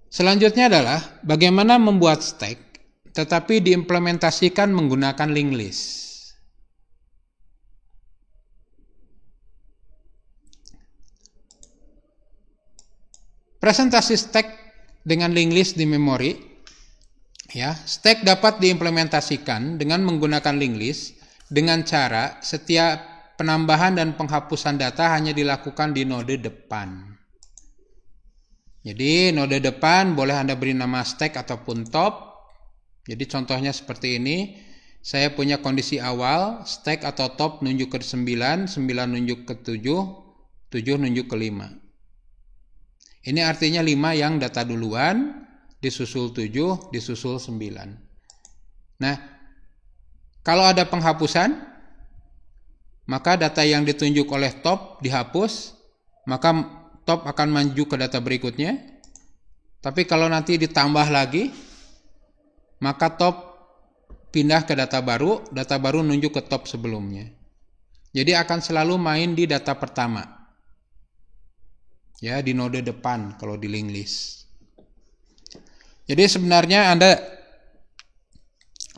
Selanjutnya adalah bagaimana membuat stack tetapi diimplementasikan menggunakan linked list. Presentasi stack dengan linked list di memori. Ya, stack dapat diimplementasikan dengan menggunakan linked list dengan cara setiap penambahan dan penghapusan data hanya dilakukan di node depan. Jadi node depan boleh Anda beri nama stack ataupun top. Jadi contohnya seperti ini. Saya punya kondisi awal, stack atau top nunjuk ke 9, 9 nunjuk ke 7, 7 nunjuk ke 5. Ini artinya 5 yang data duluan, disusul 7, disusul 9. Nah, kalau ada penghapusan, maka data yang ditunjuk oleh top dihapus, maka top akan maju ke data berikutnya. Tapi kalau nanti ditambah lagi, maka top pindah ke data baru nunjuk ke top sebelumnya. Jadi akan selalu main di data pertama. Ya, di node depan kalau di linked list. Jadi sebenarnya Anda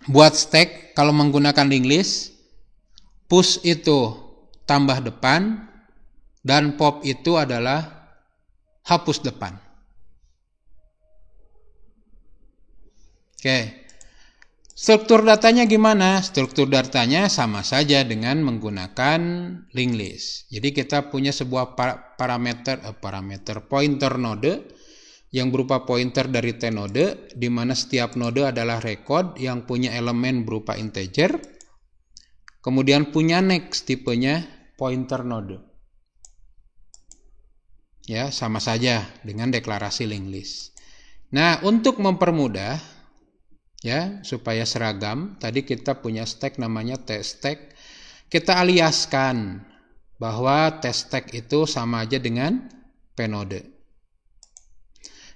buat stack kalau menggunakan linked list, push itu tambah depan dan pop itu adalah hapus depan. Oke. Struktur datanya gimana? Struktur datanya sama saja dengan menggunakan linked list. Jadi kita punya sebuah parameter pointer node yang berupa pointer dari T node, di mana setiap node adalah record yang punya elemen berupa integer. Kemudian punya next tipenya pointer node. Ya, sama saja dengan deklarasi linked list. Nah, untuk mempermudah ya, supaya seragam, tadi kita punya stack namanya tstack. Kita aliaskan bahwa tstack itu sama aja dengan pnode.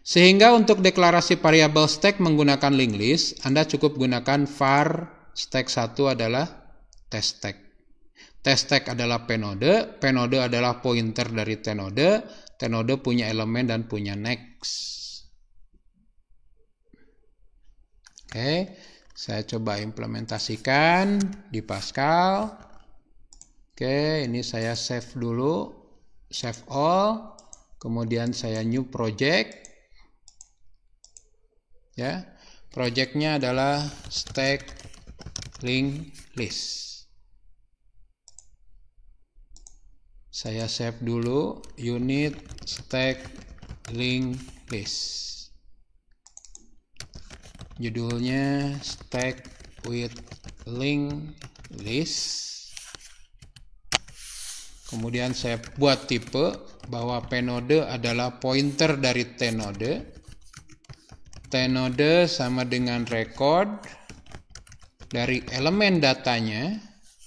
Sehingga untuk deklarasi variabel stack menggunakan linked list, Anda cukup gunakan var stack 1 adalah tstack. Tstack adalah pnode, pnode adalah pointer dari tnode, tnode punya elemen dan punya next. Oke, saya coba implementasikan di Pascal. Oke, ini saya save dulu, save all, kemudian saya new project. Ya, projectnya adalah stack linked list. Saya save dulu, unit stack linked list. Judulnya stack with linked list. Kemudian saya buat tipe bahwa pnode adalah pointer dari tnode. Tnode sama dengan record dari elemen datanya,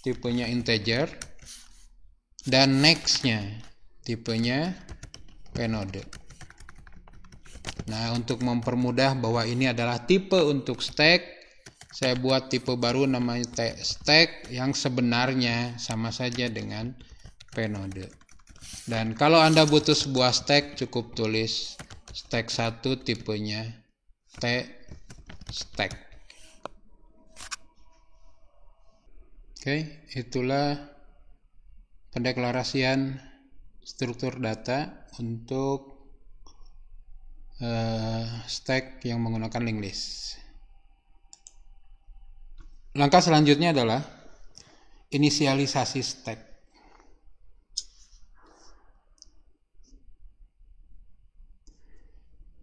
tipenya integer, dan nextnya tipenya pnode. Nah, untuk mempermudah bahwa ini adalah tipe untuk stack, saya buat tipe baru namanya stack yang sebenarnya sama saja dengan pnode. Dan kalau Anda butuh sebuah stack, cukup tulis stack 1 tipenya tstack. Oke, itulah pendeklarasian struktur data untuk stack yang menggunakan linked list. Langkah selanjutnya adalah inisialisasi stack.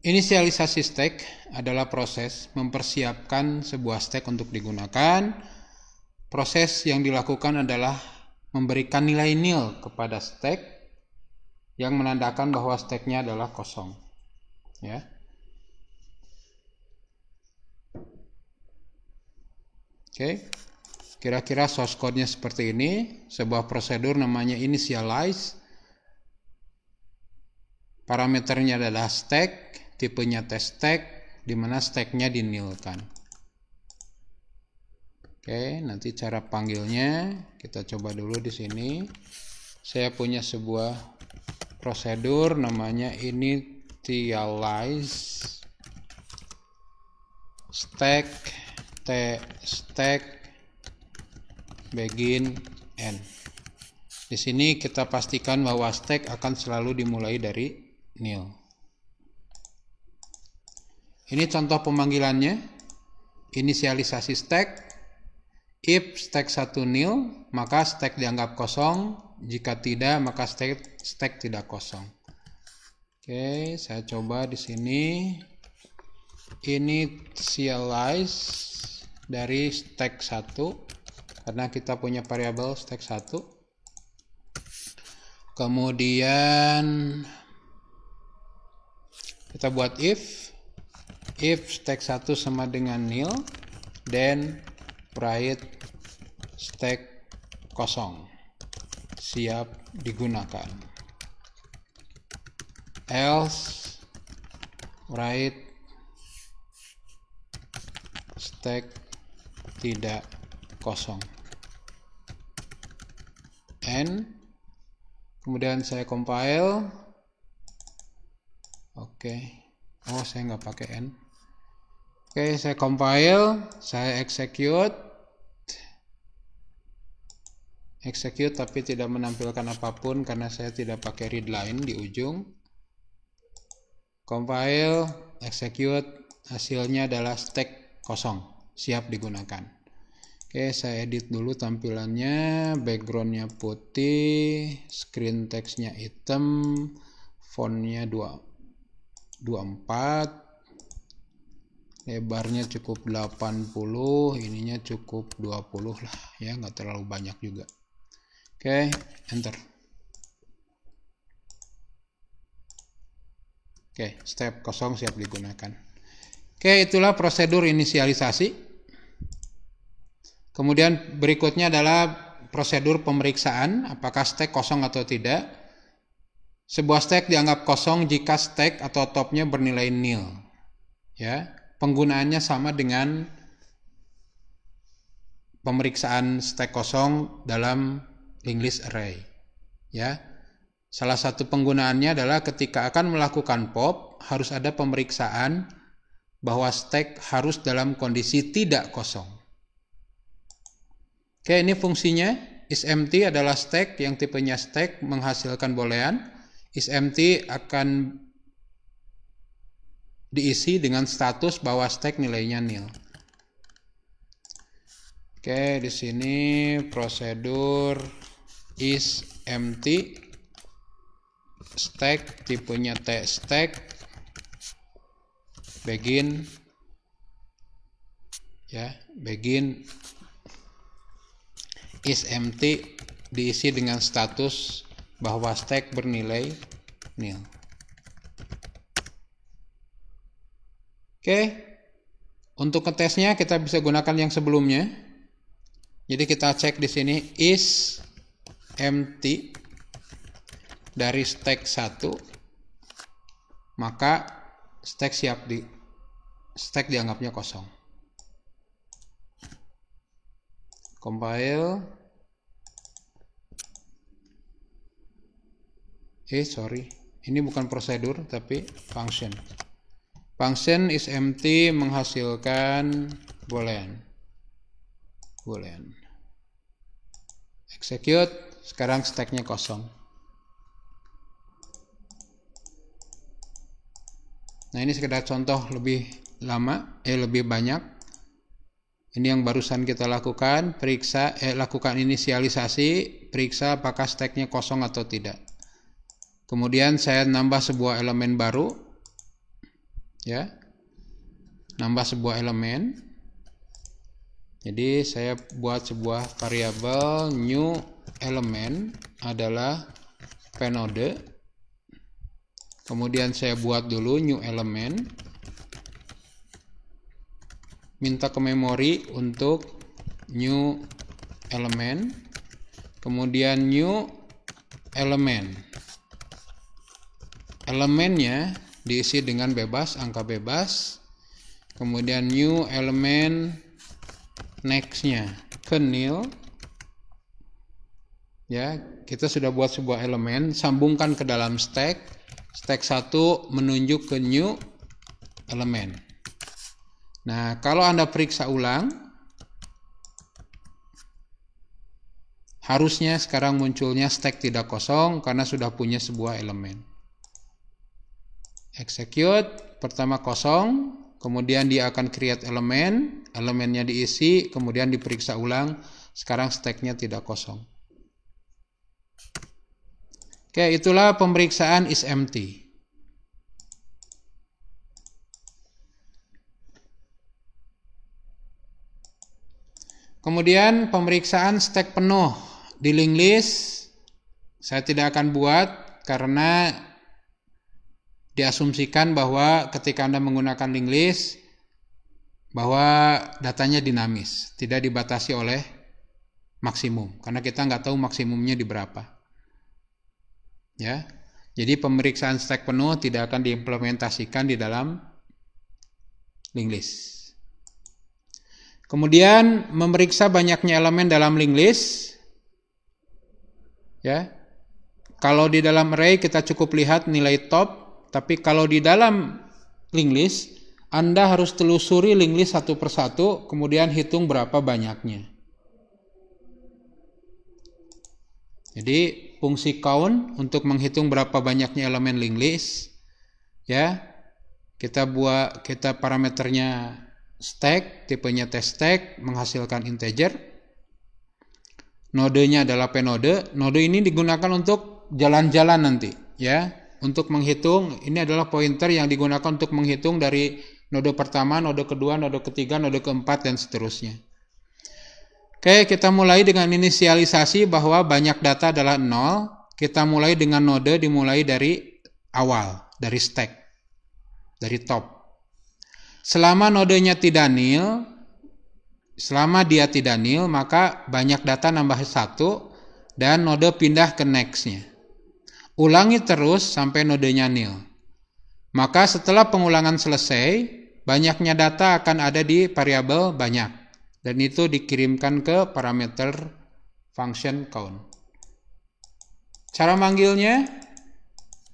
Inisialisasi stack adalah proses mempersiapkan sebuah stack untuk digunakan. Proses yang dilakukan adalah memberikan nilai nil kepada stack yang menandakan bahwa stacknya adalah kosong. Ya. Oke. Kira-kira source code-nya seperti ini, sebuah prosedur namanya initialize. Parameternya adalah stack, tipenya tstack, di mana stack-nya dinilkan. Oke, nanti cara panggilnya kita coba dulu di sini. Saya punya sebuah prosedur namanya initialize stack t stack begin end. Di sini kita pastikan bahwa stack akan selalu dimulai dari nil. Ini contoh pemanggilannya. Inisialisasi stack. If stack 1 nil, maka stack dianggap kosong. Jika tidak, maka stack tidak kosong. Oke, saya coba di sini. Initialize dari stack 1 karena kita punya variabel stack 1. Kemudian kita buat if stack 1 sama dengan nil, then write stack kosong siap digunakan. Else write stack tidak kosong. And kemudian saya compile. Oke. Oh, saya nggak pakai n. Oke, saya compile, saya execute tapi tidak menampilkan apapun karena saya tidak pakai readline di ujung. Compile, execute, hasilnya adalah stack kosong, siap digunakan. Oke, saya edit dulu tampilannya, backgroundnya putih, screen textnya hitam, fontnya 24, lebarnya cukup 80, ininya cukup 20 lah ya, nggak terlalu banyak juga. Oke, enter. Oke, step kosong siap digunakan. Oke, itulah prosedur inisialisasi. Kemudian berikutnya adalah prosedur pemeriksaan apakah stack kosong atau tidak. Sebuah stack dianggap kosong jika stack atau topnya bernilai nil. Ya, penggunaannya sama dengan pemeriksaan stack kosong dalam linked list array. Ya, salah satu penggunaannya adalah ketika akan melakukan pop harus ada pemeriksaan bahwa stack harus dalam kondisi tidak kosong. Oke, ini fungsinya. isEmpty adalah stack yang tipenya stack menghasilkan boolean. isEmpty akan diisi dengan status bahwa stack nilainya nil. Oke, di sini prosedur isEmpty stack tipenya t stack begin ya, begin isEmpty diisi dengan status bahwa stack bernilai nil. Oke, untuk ngetesnya kita bisa gunakan yang sebelumnya. Jadi kita cek di sini isEmpty dari stack 1, maka stack dianggapnya kosong. Compile. Ini bukan prosedur tapi function. Function isEmpty menghasilkan boolean. Execute, sekarang stacknya kosong. Nah, ini sekedar contoh lebih banyak. Ini yang barusan kita lakukan, lakukan inisialisasi, periksa apakah stacknya kosong atau tidak. Kemudian saya nambah sebuah elemen baru, ya, nambah sebuah elemen. Jadi saya buat sebuah variabel new element adalah penode. Kemudian saya buat dulu new element. Minta ke memori untuk new element. Kemudian new element. Elemennya diisi dengan bebas, angka bebas. Kemudian new element next-nya ke nil. Ya, kita sudah buat sebuah elemen, sambungkan ke dalam stack. Stack 1 menunjuk ke new element. Nah, kalau Anda periksa ulang, harusnya sekarang munculnya stack tidak kosong karena sudah punya sebuah elemen. Execute, pertama kosong, kemudian dia akan create elemen, elemennya diisi, kemudian diperiksa ulang, sekarang stacknya tidak kosong. Oke, itulah pemeriksaan is empty. Kemudian pemeriksaan stack penuh di linked list, saya tidak akan buat karena diasumsikan bahwa ketika Anda menggunakan linked list, bahwa datanya dinamis, tidak dibatasi oleh maksimum, karena kita nggak tahu maksimumnya di berapa. Ya, jadi pemeriksaan stack penuh tidak akan diimplementasikan di dalam linked list. Kemudian memeriksa banyaknya elemen dalam linked list. Ya, kalau di dalam array kita cukup lihat nilai top. Tapi kalau di dalam linked list, Anda harus telusuri linked list satu persatu, kemudian hitung berapa banyaknya. Jadi fungsi count untuk menghitung berapa banyaknya elemen linked list, ya, kita parameternya stack, tipenya test stack, menghasilkan integer. Nodenya adalah pnode. Node ini digunakan untuk jalan-jalan nanti, ya. Untuk menghitung, ini adalah pointer yang digunakan untuk menghitung dari node pertama, node kedua, node ketiga, node keempat, dan seterusnya. Oke, kita mulai dengan inisialisasi bahwa banyak data adalah 0. Kita mulai dengan node dimulai dari awal, dari stack, dari top. Selama nodenya tidak nil, maka banyak data nambah 1 dan node pindah ke next-nya. Ulangi terus sampai nodenya nil. Maka setelah pengulangan selesai, banyaknya data akan ada di variabel banyak. Dan itu dikirimkan ke parameter function count. Cara manggilnya,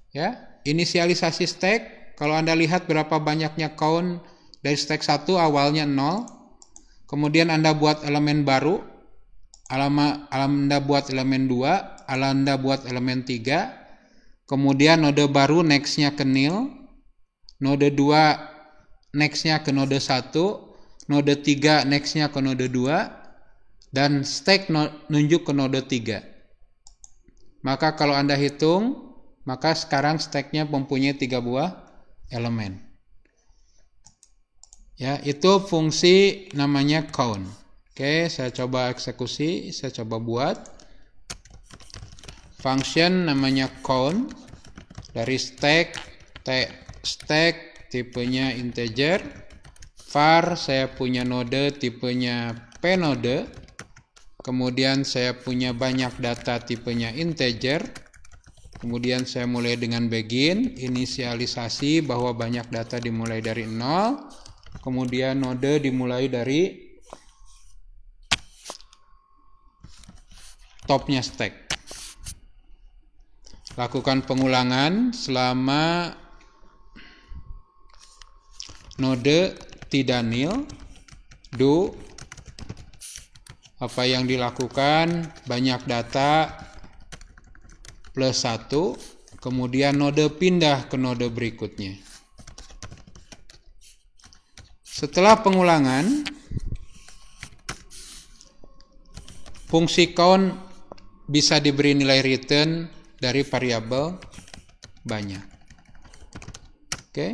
ya, inisialisasi stack. Kalau Anda lihat berapa banyaknya count dari stack 1 awalnya 0. Kemudian Anda buat elemen baru. Anda buat elemen 2. Anda buat elemen 3. Kemudian node baru next-nya ke nil, node 2 next-nya ke node 1, node 3 next-nya ke node 2, dan stack nunjuk ke node 3. Maka kalau Anda hitung, maka sekarang stack-nya mempunyai 3 buah elemen. Ya, itu fungsi namanya count. Oke, saya coba eksekusi, saya coba buat. Function namanya count dari stack tipenya integer, var saya punya node tipenya pnode, kemudian saya punya banyak data tipenya integer, kemudian saya mulai dengan begin, inisialisasi bahwa banyak data dimulai dari 0, kemudian node dimulai dari topnya stack. Lakukan pengulangan selama node tidak nil. Do apa yang dilakukan, banyak data plus 1, kemudian node pindah ke node berikutnya. Setelah pengulangan, fungsi count bisa diberi nilai return dari variabel banyak. Oke.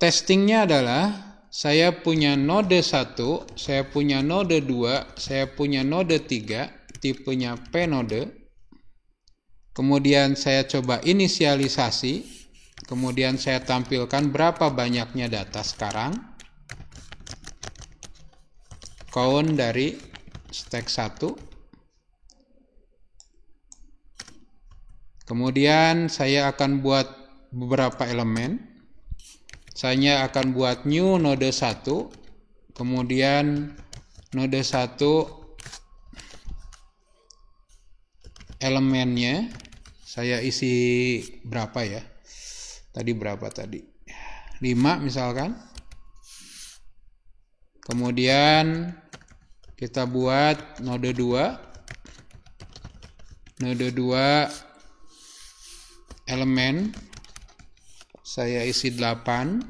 Testingnya adalah saya punya node 1, saya punya node 2, saya punya node 3, tipenya pnode. Kemudian saya coba inisialisasi, kemudian saya tampilkan berapa banyaknya data sekarang. Count dari stack 1. Kemudian saya akan buat beberapa elemen. Saya akan buat new node 1. Kemudian node 1 elemennya saya isi berapa ya? Tadi berapa tadi? 5 misalkan. Kemudian kita buat node 2. Node 2 elemen saya isi 8.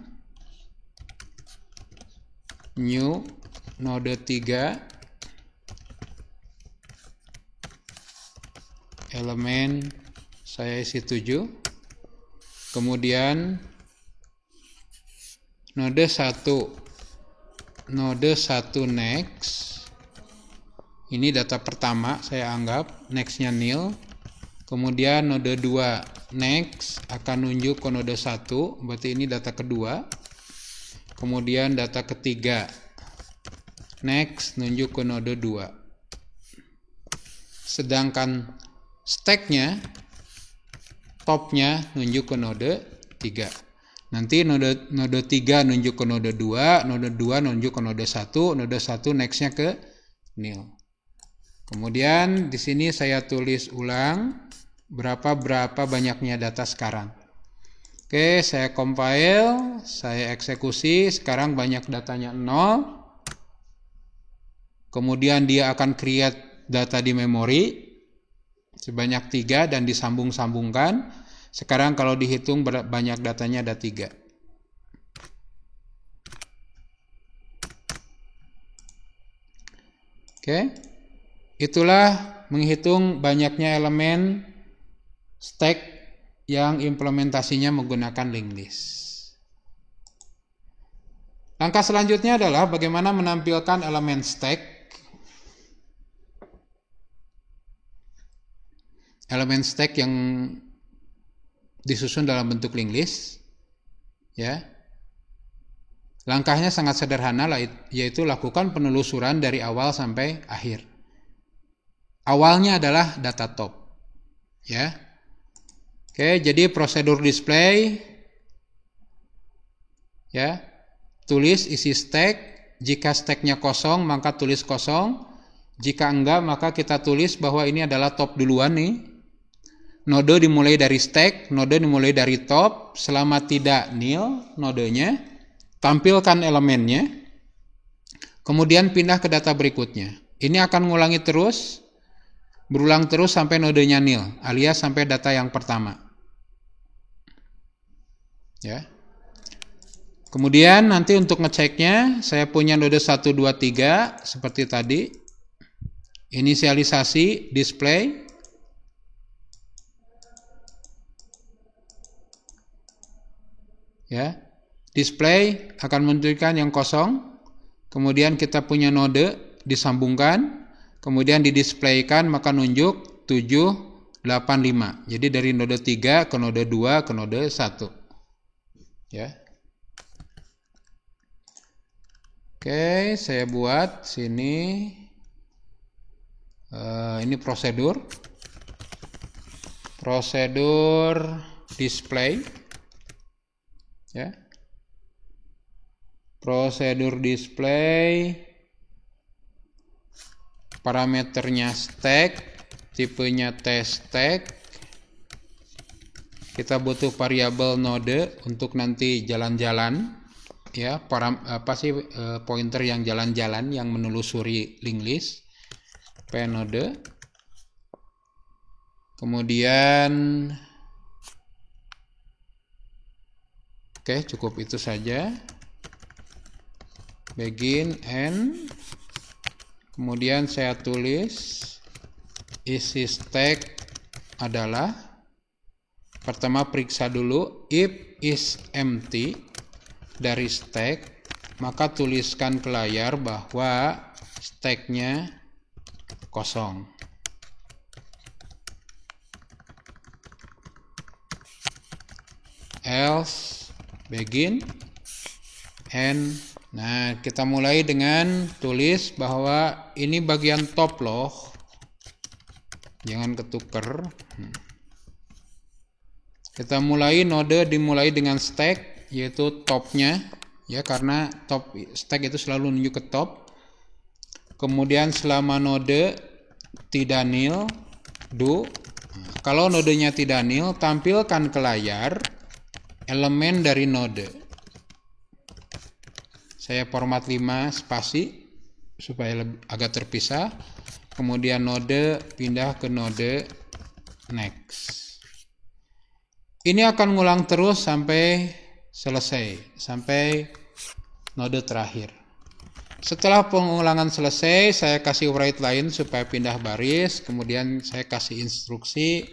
New node 3 elemen saya isi 7. Kemudian node 1 next. Ini data pertama saya anggap, nextnya nil. Kemudian node 2 next akan nunjuk ke node 1, berarti ini data kedua. Kemudian data ketiga next nunjuk ke node 2. Sedangkan stacknya, topnya nunjuk ke node 3. Nanti node 3 nunjuk ke node 2, node 2 nunjuk ke node 1, node 1 nextnya ke nil. Kemudian di sini saya tulis ulang berapa banyaknya data sekarang. Oke, saya compile, saya eksekusi. Sekarang banyak datanya 0. Kemudian dia akan create data di memori sebanyak 3 dan disambung-sambungkan. Sekarang kalau dihitung banyak datanya ada 3. Oke. Itulah menghitung banyaknya elemen stack yang implementasinya menggunakan linked list. Langkah selanjutnya adalah bagaimana menampilkan elemen stack. Elemen stack yang disusun dalam bentuk linked list. Ya. Langkahnya sangat sederhana, yaitu lakukan penelusuran dari awal sampai akhir. Awalnya adalah data top. Ya. Oke, jadi prosedur display. Ya. Tulis isi stack. Jika stacknya kosong, maka tulis kosong. Jika enggak, maka kita tulis bahwa ini adalah top duluan nih. Node dimulai dari stack, node dimulai dari top. Selama tidak nil nodenya, tampilkan elemennya. Kemudian pindah ke data berikutnya. Ini akan ngulangi terus. Berulang terus sampai nodenya nil, alias sampai data yang pertama. Ya. Kemudian nanti untuk ngeceknya, saya punya node 1, 2, 3 seperti tadi. Inisialisasi display. Ya. Display akan menunjukkan yang kosong. Kemudian kita punya node disambungkan. Kemudian didisplaykan maka nunjuk 7, 8, 5. Jadi dari node 3 ke node 2 ke node 1. Ya. Oke, saya buat sini. Ini prosedur. Prosedur display. Ya. Prosedur display. Parameternya stack, tipenya test stack. Kita butuh variabel node untuk nanti jalan-jalan, ya. Pointer yang jalan-jalan yang menelusuri linked list. Node. Kemudian, oke, cukup itu saja. Begin, end. Kemudian saya tulis isi stack adalah, pertama periksa dulu if is empty dari stack, maka tuliskan ke layar bahwa stacknya kosong. Else, begin, end. Nah, kita mulai dengan tulis bahwa ini bagian top loh. Jangan ketuker. Kita mulai, node dimulai dengan stack, yaitu topnya. Ya, karena top stack itu selalu nunjuk ke top. Kemudian selama node tidak nil, do. Kalau nodenya tidak nil, tampilkan ke layar elemen dari node. Saya format 5 spasi supaya agak terpisah. Kemudian node pindah ke node next. Ini akan ngulang terus sampai selesai, sampai node terakhir. Setelah pengulangan selesai, saya kasih write line supaya pindah baris, kemudian saya kasih instruksi,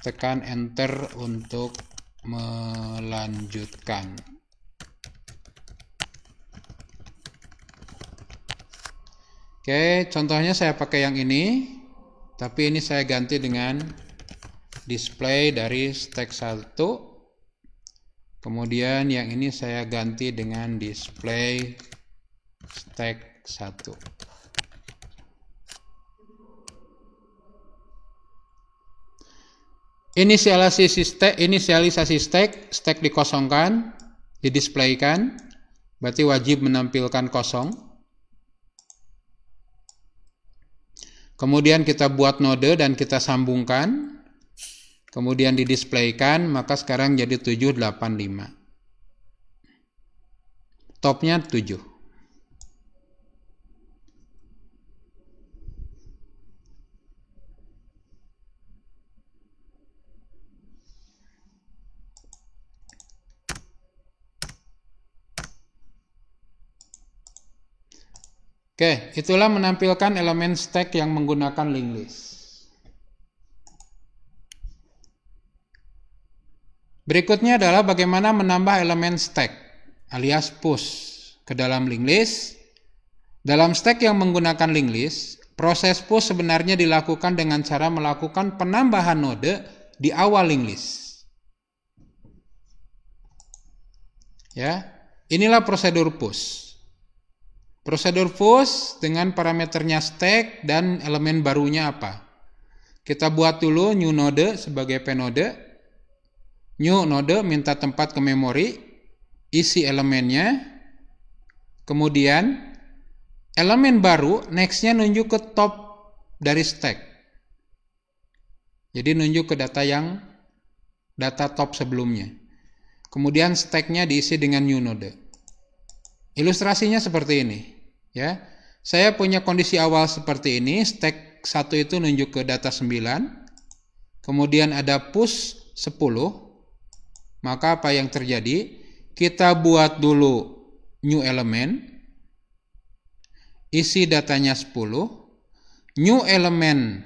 tekan enter untuk melanjutkan. Oke, contohnya saya pakai yang ini, tapi ini saya ganti dengan display dari stack 1. Kemudian yang ini saya ganti dengan display stack 1. Inisialisasi stack dikosongkan, didisplaykan, berarti wajib menampilkan kosong. Kemudian kita buat node dan kita sambungkan, kemudian didisplaykan, maka sekarang jadi 785. Topnya 7. Oke, itulah menampilkan elemen stack yang menggunakan linked list. Berikutnya adalah bagaimana menambah elemen stack alias push ke dalam linked list. Dalam stack yang menggunakan linked list, proses push sebenarnya dilakukan dengan cara melakukan penambahan node di awal linked list. Ya, inilah prosedur push. Prosedur push dengan parameternya stack dan elemen barunya apa? Kita buat dulu new node sebagai penode. New node minta tempat ke memori, isi elemennya. Kemudian elemen baru nextnya nunjuk ke top dari stack. Jadi nunjuk ke data top sebelumnya. Kemudian stacknya diisi dengan new node. Ilustrasinya seperti ini, ya. Saya punya kondisi awal seperti ini, stack 1 itu nunjuk ke data 9, kemudian ada push 10, maka apa yang terjadi? Kita buat dulu new element, isi datanya 10, new element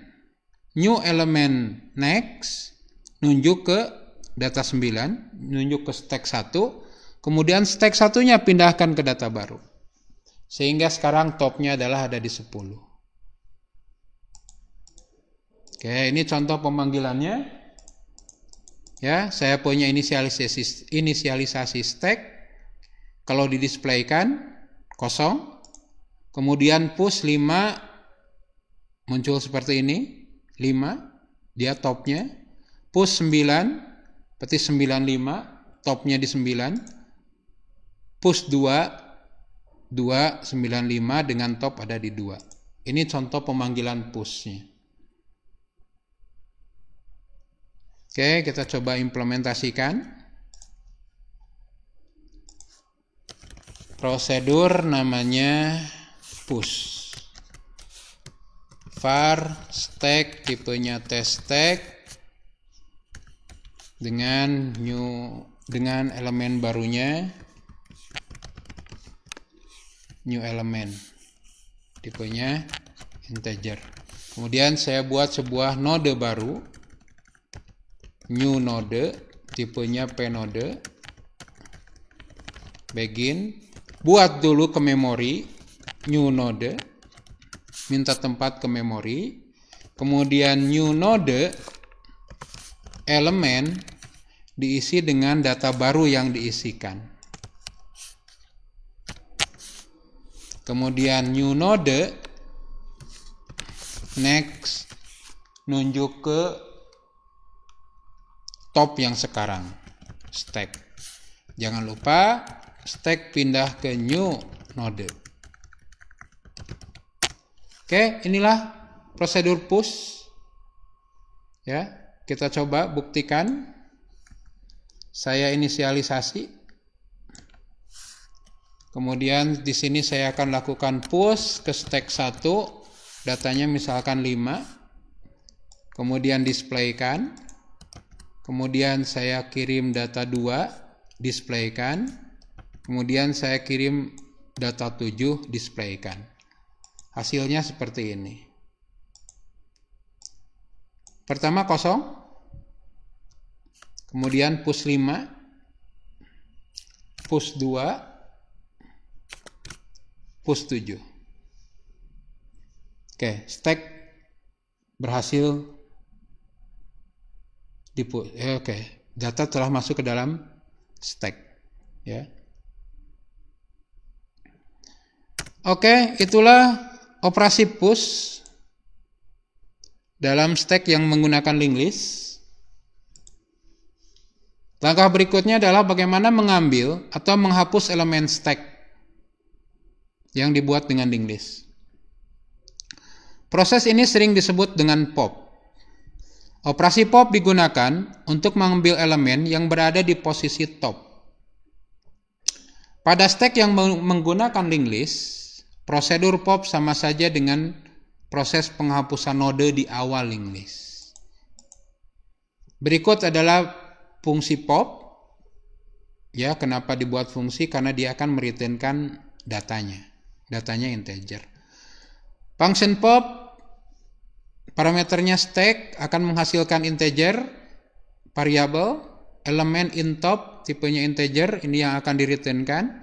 next, nunjuk ke data 9, nunjuk ke stack 1, kemudian stack satunya pindahkan ke data baru. Sehingga sekarang topnya adalah ada di 10. Oke, ini contoh pemanggilannya. Ya, saya punya inisialisasi stack. Kalau didisplaykan kosong. Kemudian push 5 muncul seperti ini. 5, dia topnya. Push 9, berarti 95, topnya di 9. Push 295 dengan top ada di 2. Ini contoh pemanggilan pushnya. Oke, kita coba implementasikan. Prosedur namanya push. Var stack tipenya test stack dengan elemen barunya new element tipenya integer. Kemudian saya buat sebuah node baru new node tipenya pnode. Begin, buat dulu ke memori new node, minta tempat ke memori. Kemudian new node elemen diisi dengan data baru yang diisikan. Kemudian new node next nunjuk ke top yang sekarang stack. Jangan lupa stack pindah ke new node. Oke, inilah prosedur push. Ya, kita coba buktikan. Saya inisialisasi. Kemudian di sini saya akan lakukan push ke stack 1, datanya misalkan 5. Kemudian displaykan. Kemudian saya kirim data 2, displaykan. Kemudian saya kirim data 7, displaykan. Hasilnya seperti ini. Pertama kosong, kemudian push 5, push 2, push 7. Oke, stack berhasil oke, data telah masuk ke dalam stack, ya. Oke, itulah operasi push dalam stack yang menggunakan linked list. Langkah berikutnya adalah bagaimana mengambil atau menghapus elemen stack yang dibuat dengan linked list. Proses ini sering disebut dengan pop. Operasi pop digunakan untuk mengambil elemen yang berada di posisi top. Pada stack yang menggunakan linked list, prosedur pop sama saja dengan proses penghapusan node di awal linked list. Berikut adalah fungsi pop. Ya, kenapa dibuat fungsi? Karena dia akan mereturnkan datanya. Datanya integer. Function pop, parameternya stack akan menghasilkan integer, variabel, elemen in top, tipenya integer, ini yang akan direturnkan.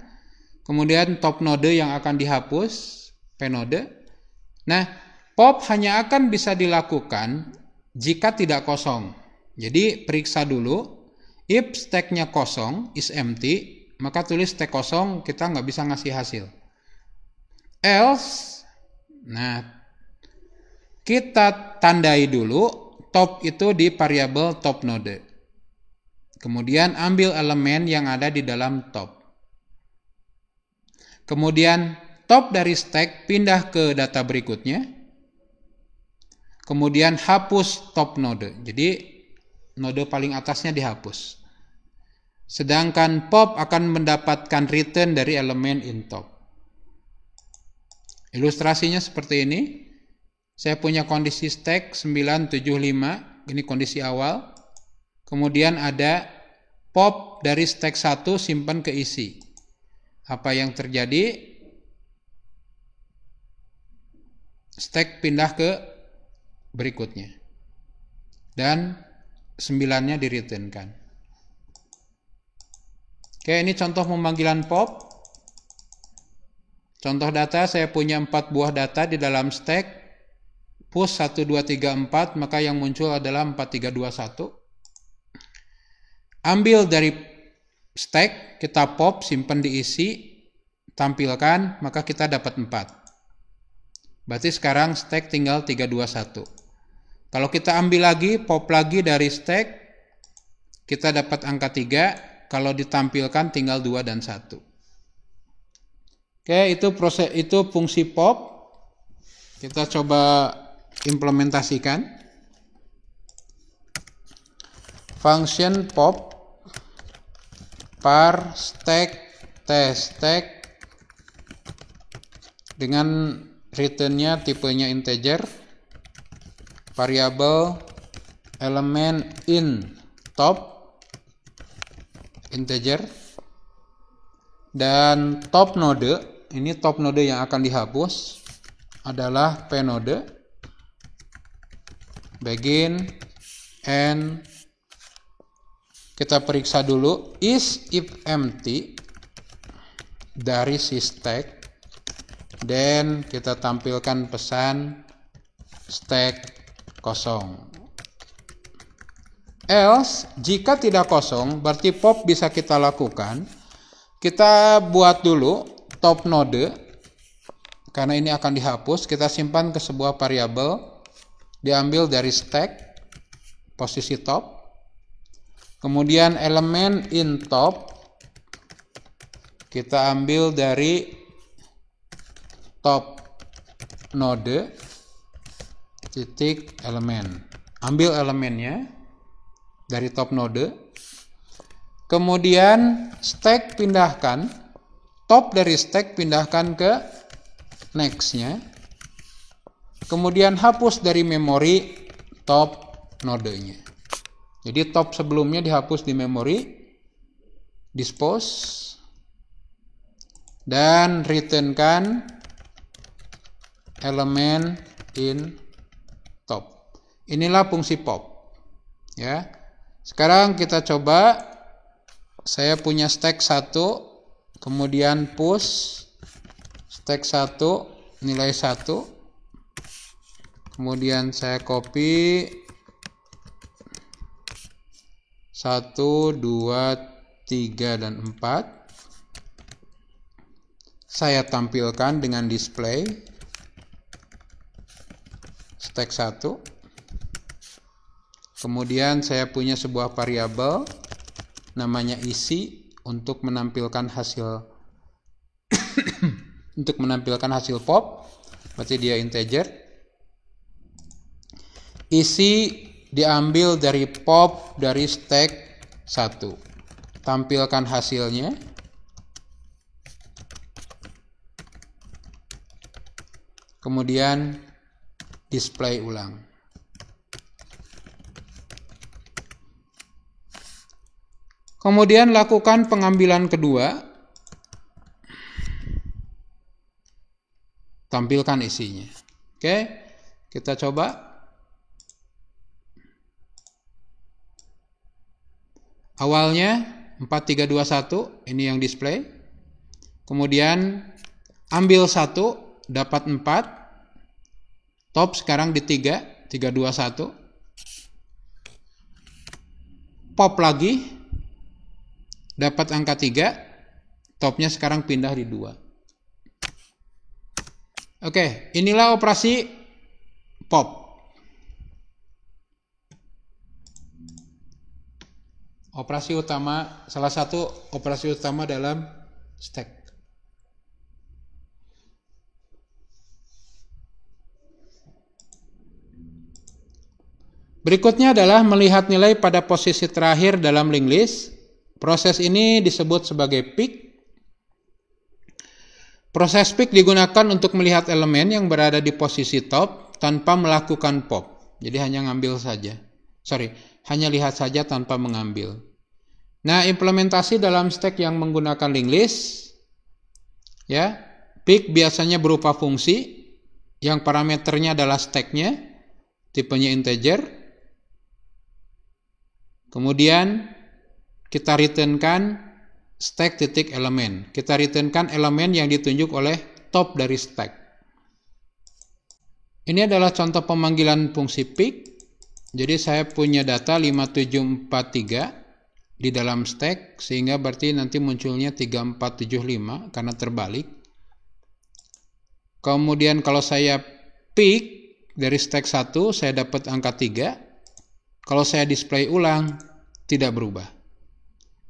Kemudian top node yang akan dihapus, pnode. Nah, pop hanya akan bisa dilakukan jika tidak kosong. Jadi periksa dulu, if stacknya kosong, is empty, maka tulis stack kosong, kita nggak bisa ngasih hasil. Else, nah kita tandai dulu top itu di variabel top node. Kemudian ambil elemen yang ada di dalam top. Kemudian top dari stack pindah ke data berikutnya. Kemudian hapus top node. Jadi node paling atasnya dihapus. Sedangkan pop akan mendapatkan return dari elemen in top. Ilustrasinya seperti ini. Saya punya kondisi stack 975, ini kondisi awal. Kemudian ada pop dari stack 1 simpan ke isi. Apa yang terjadi? Stack pindah ke berikutnya. Dan 9-nya direturnkan. Oke, ini contoh pemanggilan pop. Contoh data, saya punya 4 buah data di dalam stack. Push 1, 2, 3, 4, maka yang muncul adalah 4, 3, 2, 1. Ambil dari stack, kita pop, simpan diisi, tampilkan, maka kita dapat 4. Berarti sekarang stack tinggal 3, 2, 1. Kalau kita ambil lagi, pop lagi dari stack, kita dapat angka 3, kalau ditampilkan tinggal 2 dan 1. Oke, itu fungsi pop. Kita coba implementasikan. Function pop par stack test stack dengan returnnya tipenya integer, variabel elemen in top integer, dan top node, ini top node yang akan dihapus adalah pnode, begin, and kita periksa dulu is if empty dari si stack, dan kita tampilkan pesan stack kosong. Else, jika tidak kosong, berarti pop bisa kita lakukan. Kita buat dulu top node, karena ini akan dihapus, kita simpan ke sebuah variabel, diambil dari stack, posisi top. Kemudian elemen in top, kita ambil dari top node, titik elemen. Ambil elemennya dari top node. Kemudian stack pindahkan top dari stack pindahkan ke next-nya. Kemudian hapus dari memori top nodenya. Jadi top sebelumnya dihapus di memori, dispose, dan returnkan elemen in top. Inilah fungsi pop. Ya. Sekarang kita coba. Saya punya stack 1, kemudian push stack 1 nilai 1. Kemudian saya copy 1, 2, 3, dan 4. Saya tampilkan dengan display stack 1. Kemudian saya punya sebuah variabel namanya isi untuk menampilkan hasil pop, berarti dia integer. Isi diambil dari pop dari stack 1. Tampilkan hasilnya. Kemudian display ulang. Kemudian lakukan pengambilan kedua. Tampilkan isinya. Oke, kita coba. Awalnya 4, 3, 2, 1, ini yang display. Kemudian ambil 1, dapat 4. Top sekarang di 3, 3, 2, 1. Pop lagi. Dapat angka 3, topnya sekarang pindah di 2. Oke, inilah operasi pop. Operasi utama, salah satu operasi utama dalam stack. Berikutnya adalah melihat nilai pada posisi terakhir dalam linked list. Proses ini disebut sebagai pick. Proses pick digunakan untuk melihat elemen yang berada di posisi top tanpa melakukan pop. Jadi hanya lihat saja tanpa mengambil. Nah, implementasi dalam stack yang menggunakan linked list, ya, pick biasanya berupa fungsi yang parameternya adalah stacknya, tipenya integer. Kemudian kita returnkan stack titik elemen. Kita returnkan elemen yang ditunjuk oleh top dari stack. Ini adalah contoh pemanggilan fungsi pick. Jadi saya punya data 5743 di dalam stack, sehingga berarti nanti munculnya 3475 karena terbalik. Kemudian kalau saya pick dari stack 1, saya dapat angka 3. Kalau saya display ulang, tidak berubah.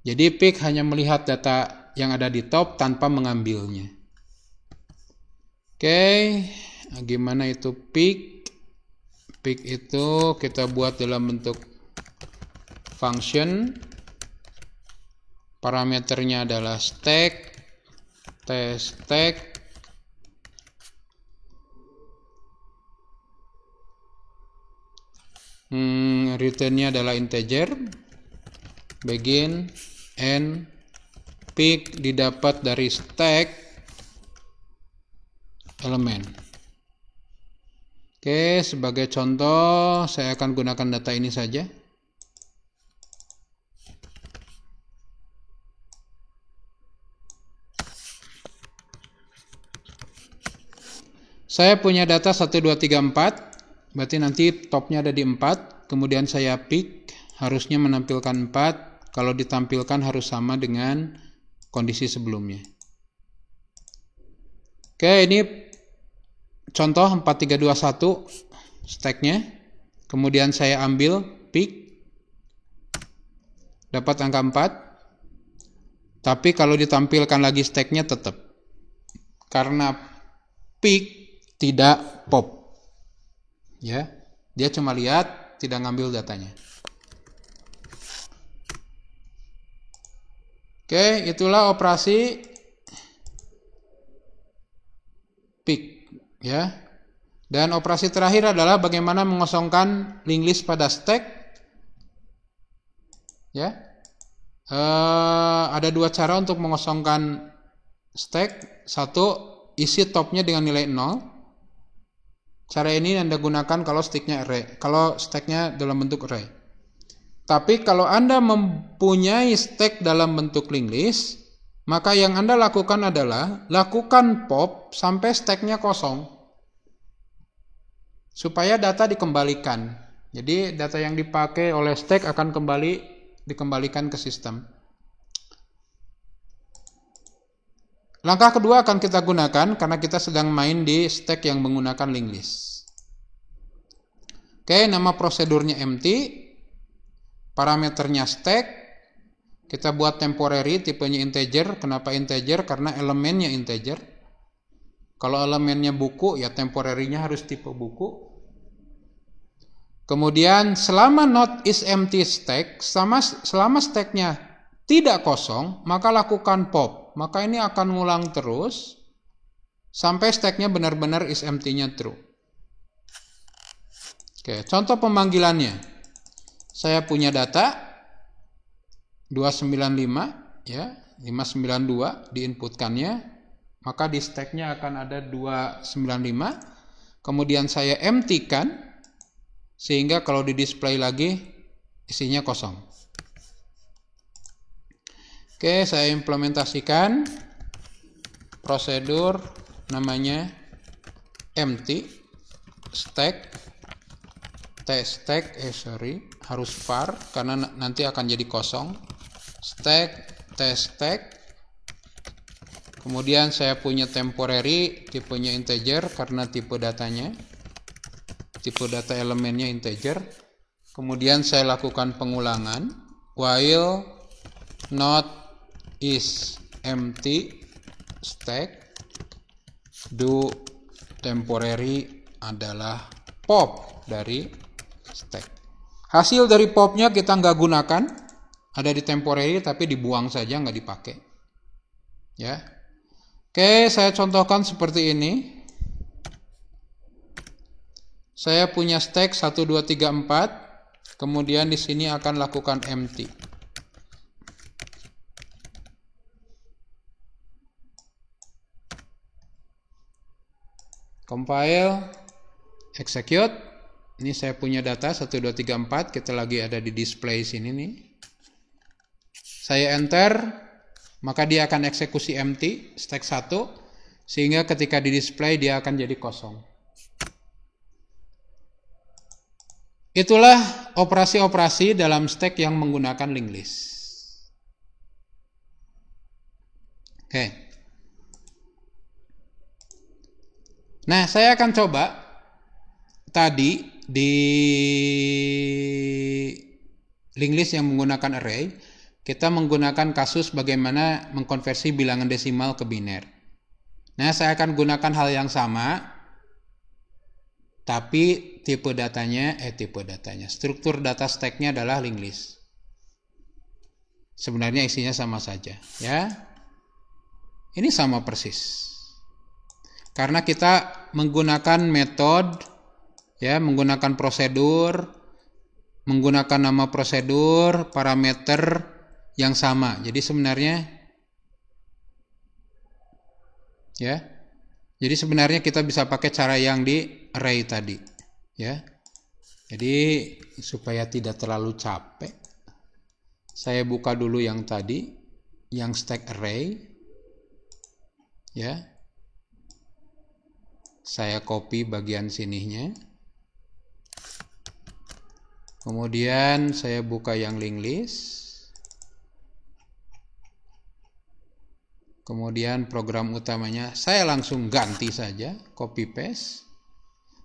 Jadi pick hanya melihat data yang ada di top tanpa mengambilnya. Oke, gimana itu pick? Pick itu kita buat dalam bentuk function. Parameternya adalah stack, test-stack, returnnya adalah integer, begin, end, pick didapat dari stack elemen. Oke, sebagai contoh saya akan gunakan data ini saja. Saya punya data 1, 2, 3, 4, berarti nanti topnya ada di 4, kemudian saya pick, harusnya menampilkan 4, kalau ditampilkan harus sama dengan kondisi sebelumnya. Oke, ini contoh 4, 3, 2, 1 stacknya, kemudian saya ambil pick, dapat angka 4, tapi kalau ditampilkan lagi stacknya tetap, karena pick tidak pop, ya, dia cuma lihat, tidak ngambil datanya. Oke, itulah operasi pick, ya. Dan operasi terakhir adalah bagaimana mengosongkan linked list pada stack, ya. Ada dua cara untuk mengosongkan stack. Satu, isi topnya dengan nilai 0. Cara ini Anda gunakan kalau stacknya dalam bentuk array. Tapi kalau Anda mempunyai stack dalam bentuk linked list, maka yang Anda lakukan adalah lakukan pop sampai stacknya kosong, supaya data dikembalikan. Jadi data yang dipakai oleh stack akan dikembalikan ke sistem. Langkah kedua akan kita gunakan karena kita sedang main di stack yang menggunakan linked list. Oke, nama prosedurnya empty, parameternya stack, kita buat temporary, tipenya integer. Kenapa integer? Karena elemennya integer. Kalau elemennya buku, ya temporary-nya harus tipe buku. Kemudian selama not is empty stack, selama stacknya tidak kosong, maka lakukan pop. Maka ini akan ngulang terus sampai stacknya benar-benar is empty-nya true. Oke, contoh pemanggilannya. Saya punya data 295, ya, 592 diinputkannya, maka di stacknya akan ada 295. Kemudian saya empty-kan sehingga kalau di display lagi isinya kosong. Oke, saya implementasikan prosedur namanya empty stack harus var karena nanti akan jadi kosong. Stack. Kemudian saya punya temporary, tipenya integer karena tipe data elemennya integer. Kemudian saya lakukan pengulangan while not is empty stack, do temporary adalah pop dari stack. Hasil dari popnya kita nggak gunakan, ada di temporary tapi dibuang saja, nggak dipakai. Ya, oke, saya contohkan seperti ini. Saya punya stack 1, 2, 3, 4. Kemudian di sini akan lakukan empty. Compile, execute. Ini saya punya data 1, 2, 3, 4. Kita lagi ada di display sini nih. Saya enter, maka dia akan eksekusi empty stack 1, sehingga ketika di display dia akan jadi kosong. Itulah operasi-operasi dalam stack yang menggunakan linked list. Oke. Nah, saya akan coba tadi di linked list yang menggunakan array, kita menggunakan kasus bagaimana mengkonversi bilangan desimal ke biner. Nah, saya akan gunakan hal yang sama, tapi struktur data stacknya adalah linked list. Sebenarnya isinya sama saja, ya. Ini sama persis. Karena kita menggunakan metode, ya, menggunakan prosedur, menggunakan nama prosedur, parameter yang sama. Jadi sebenarnya, ya, jadi sebenarnya kita bisa pakai cara yang di array tadi, ya. Jadi supaya tidak terlalu capek, saya buka dulu yang tadi, yang stack array, ya. Saya copy bagian sininya. Kemudian saya buka yang linked list. Kemudian program utamanya saya langsung ganti saja, copy paste.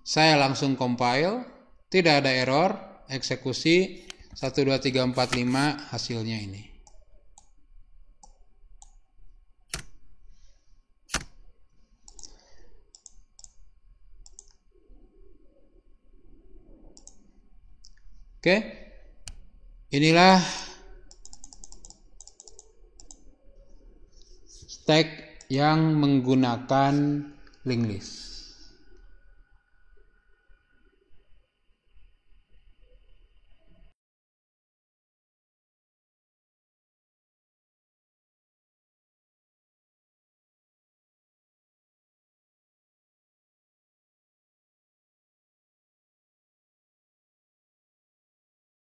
Saya langsung compile, tidak ada error, eksekusi 1, 2, 3, 4, 5 hasilnya ini. Oke, inilah stack yang menggunakan link list.